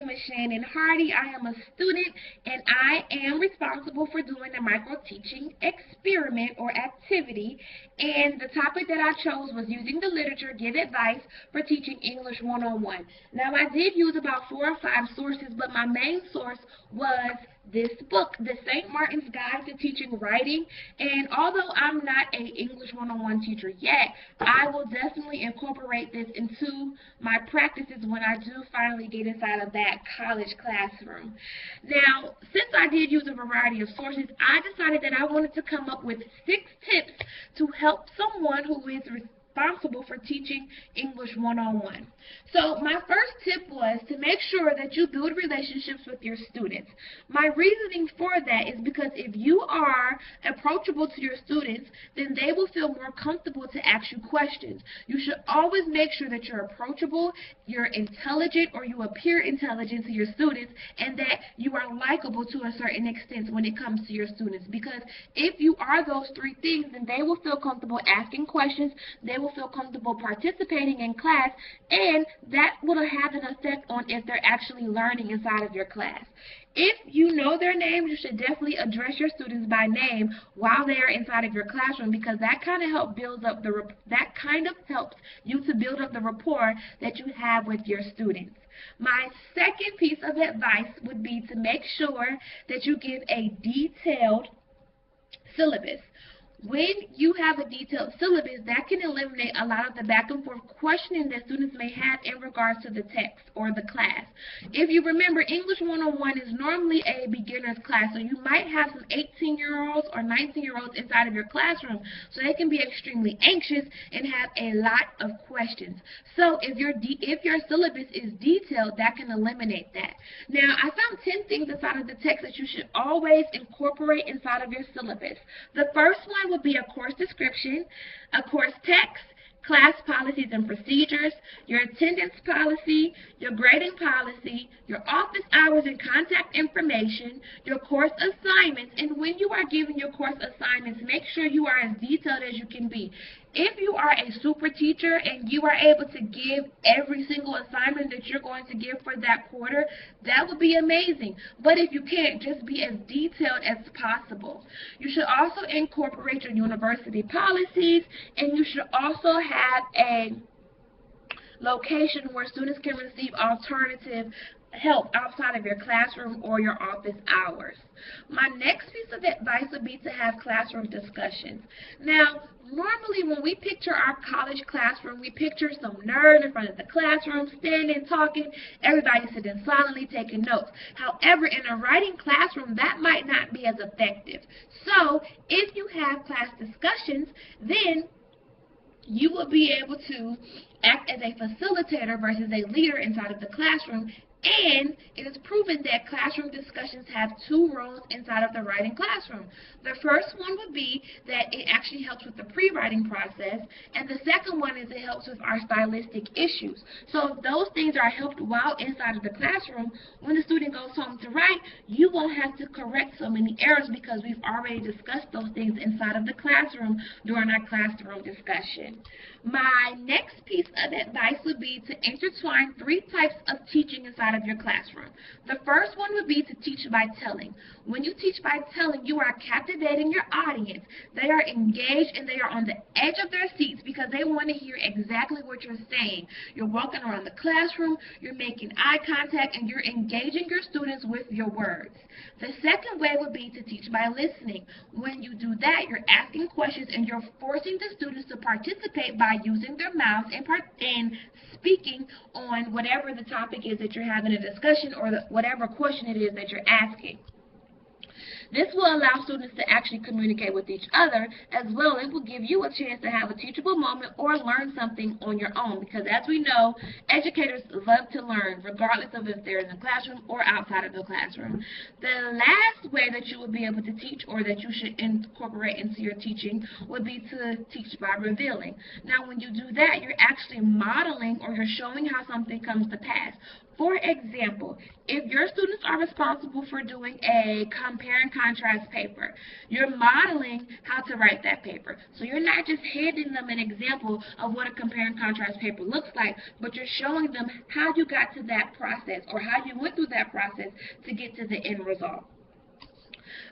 name is Shannon Hardy. I am a student and I am responsible for doing the micro teaching experiment or activity. And the topic that I chose was using the literature, give advice for teaching English 101. Now, I did use about 4 or 5 sources, but my main source was this book, The St. Martin's Guide to Teaching Writing. And although I'm not a English 101 teacher yet, I will definitely incorporate this into my practices when I do finally get inside of that college classroom. Now, since I did use a variety of sources, I decided that I wanted to come up with 6 tips to help someone who is responsible for teaching English 101. So my first tip was to make sure that you build relationships with your students. My reasoning for that is because if you are approachable to your students, then they will feel more comfortable to ask you questions. You should always make sure that you're approachable, you're intelligent, or you appear intelligent to your students, and that you are likable to a certain extent when it comes to your students. Because if you are those 3 things, then they will feel comfortable asking questions, they will feel comfortable participating in class, and that will have an effect on if they're actually learning inside of your class. If you know their names, you should definitely address your students by name while they are inside of your classroom, because that kind of helps you to build up the rapport that you have with your students. My second piece of advice would be to make sure that you give a detailed syllabus. When you have a detailed syllabus, that can eliminate a lot of the back and forth questioning that students may have in regards to the text or the class. If you remember, English 101 is normally a beginner's class, so you might have some 18-year-olds or 19-year-olds inside of your classroom, so they can be extremely anxious and have a lot of questions. So if your syllabus is detailed, that can eliminate that. Now, I found 10 things inside of the text that you should always incorporate inside of your syllabus. The first one would be a course description, a course text, class policies and procedures, your attendance policy, your grading policy, your office hours and contact information, your course assignments. And when you are giving your course assignments, make sure you are as detailed as you can be. If you are a super teacher and you are able to give every single assignment that you're going to give for that quarter, that would be amazing. But if you can't, just be as detailed as possible. You should also incorporate your university policies, and you should also have a location where students can receive alternative help outside of your classroom or your office hours. My next piece of advice would be to have classroom discussions. Now, normally when we picture our college classroom, we picture some nerd in front of the classroom, standing, talking, everybody sitting silently taking notes. However, in a writing classroom, that might not be as effective. So, if you have class discussions, then you will be able to act as a facilitator versus a leader inside of the classroom. And it is proven that classroom discussions have 2 roles inside of the writing classroom. The first one would be that it actually helps with the pre-writing process, and the second one is it helps with our stylistic issues. So if those things are helped while inside of the classroom, when the student goes home to write, you won't have to correct so many errors because we've already discussed those things inside of the classroom during our classroom discussion. My next piece of advice would be to intertwine 3 types of teaching inside of your classroom. The first one would be to teach by telling. When you teach by telling, you are captivating your audience. They are engaged and they are on the edge of their seats because they want to hear exactly what you're saying. You're walking around the classroom, you're making eye contact, and you're engaging your students with your words. The second way would be to teach by listening. When you do that, you're asking questions and you're forcing the students to participate by using their mouths and speaking on whatever the topic is that you're having a discussion or whatever question it is that you're asking. This will allow students to actually communicate with each other as well. It will give you a chance to have a teachable moment or learn something on your own, because as we know, educators love to learn regardless of if they're in the classroom or outside of the classroom. The last way that you will be able to teach, or that you should incorporate into your teaching, would be to teach by revealing. Now, when you do that, you're actually modeling or you're showing how something comes to pass. For example, if your students are responsible for doing a compare and contrast paper. You're modeling how to write that paper. So you're not just handing them an example of what a compare and contrast paper looks like, but you're showing them how you got to that process or how you went through that process to get to the end result.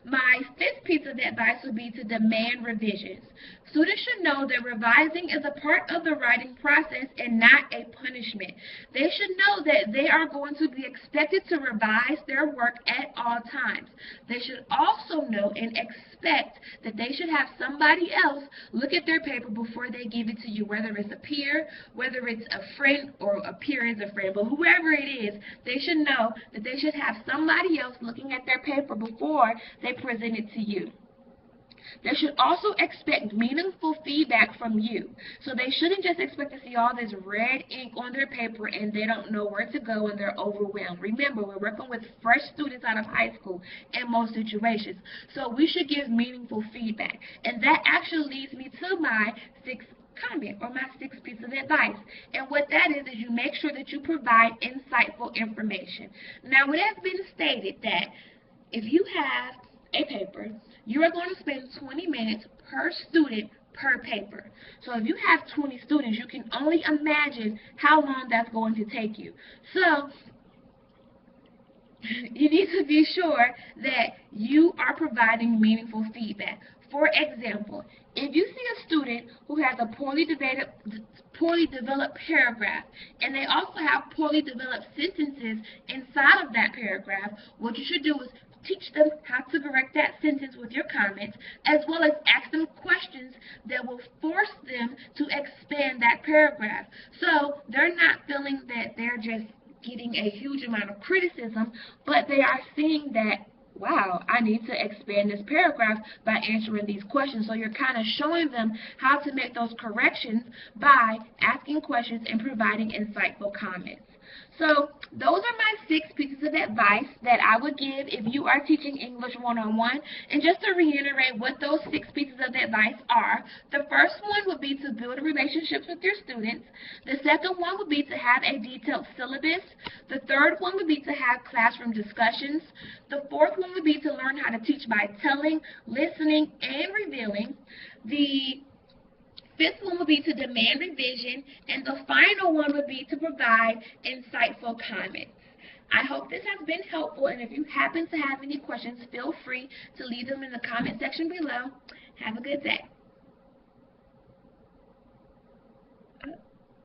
My fifth piece of advice would be to demand revisions. Students should know that revising is a part of the writing process and not a punishment. They should know that they are going to be expected to revise their work at all times. They should also know and expect that they should have somebody else look at their paper before they give it to you, whether it's a peer, whether it's a friend, or a peer is a friend, but whoever it is, they should know that they should have somebody else looking at their paper before they present it to you. They should also expect meaningful feedback from you. So they shouldn't just expect to see all this red ink on their paper and they don't know where to go and they're overwhelmed. Remember, we're working with fresh students out of high school in most situations. So we should give meaningful feedback. And that actually leads me to my sixth comment or my sixth piece of advice. And what that is you make sure that you provide insightful information. Now, it has been stated that if you have a paper, you are going to spend 20 minutes per student per paper. So if you have 20 students, you can only imagine how long that's going to take you. So you need to be sure that you are providing meaningful feedback. For example, if you see a student who has a poorly developed paragraph, and they also have poorly developed sentences inside of that paragraph, what you should do is teach them how to correct that sentence with your comments, as well as ask them questions that will force them to expand that paragraph. So they're not feeling that they're just getting a huge amount of criticism, but they are seeing that, wow, I need to expand this paragraph by answering these questions. So you're kind of showing them how to make those corrections by asking questions and providing insightful comments. So those are my 6 pieces of advice that I would give if you are teaching English 101. And just to reiterate what those 6 pieces of advice are, the first one would be to build relationships with your students. The second one would be to have a detailed syllabus. The third one would be to have classroom discussions. The fourth one would be to learn how to teach by telling, listening, and revealing. The fifth one would be to demand revision, and the final one would be to provide insightful comments. I hope this has been helpful, and if you happen to have any questions, feel free to leave them in the comment section below. Have a good day.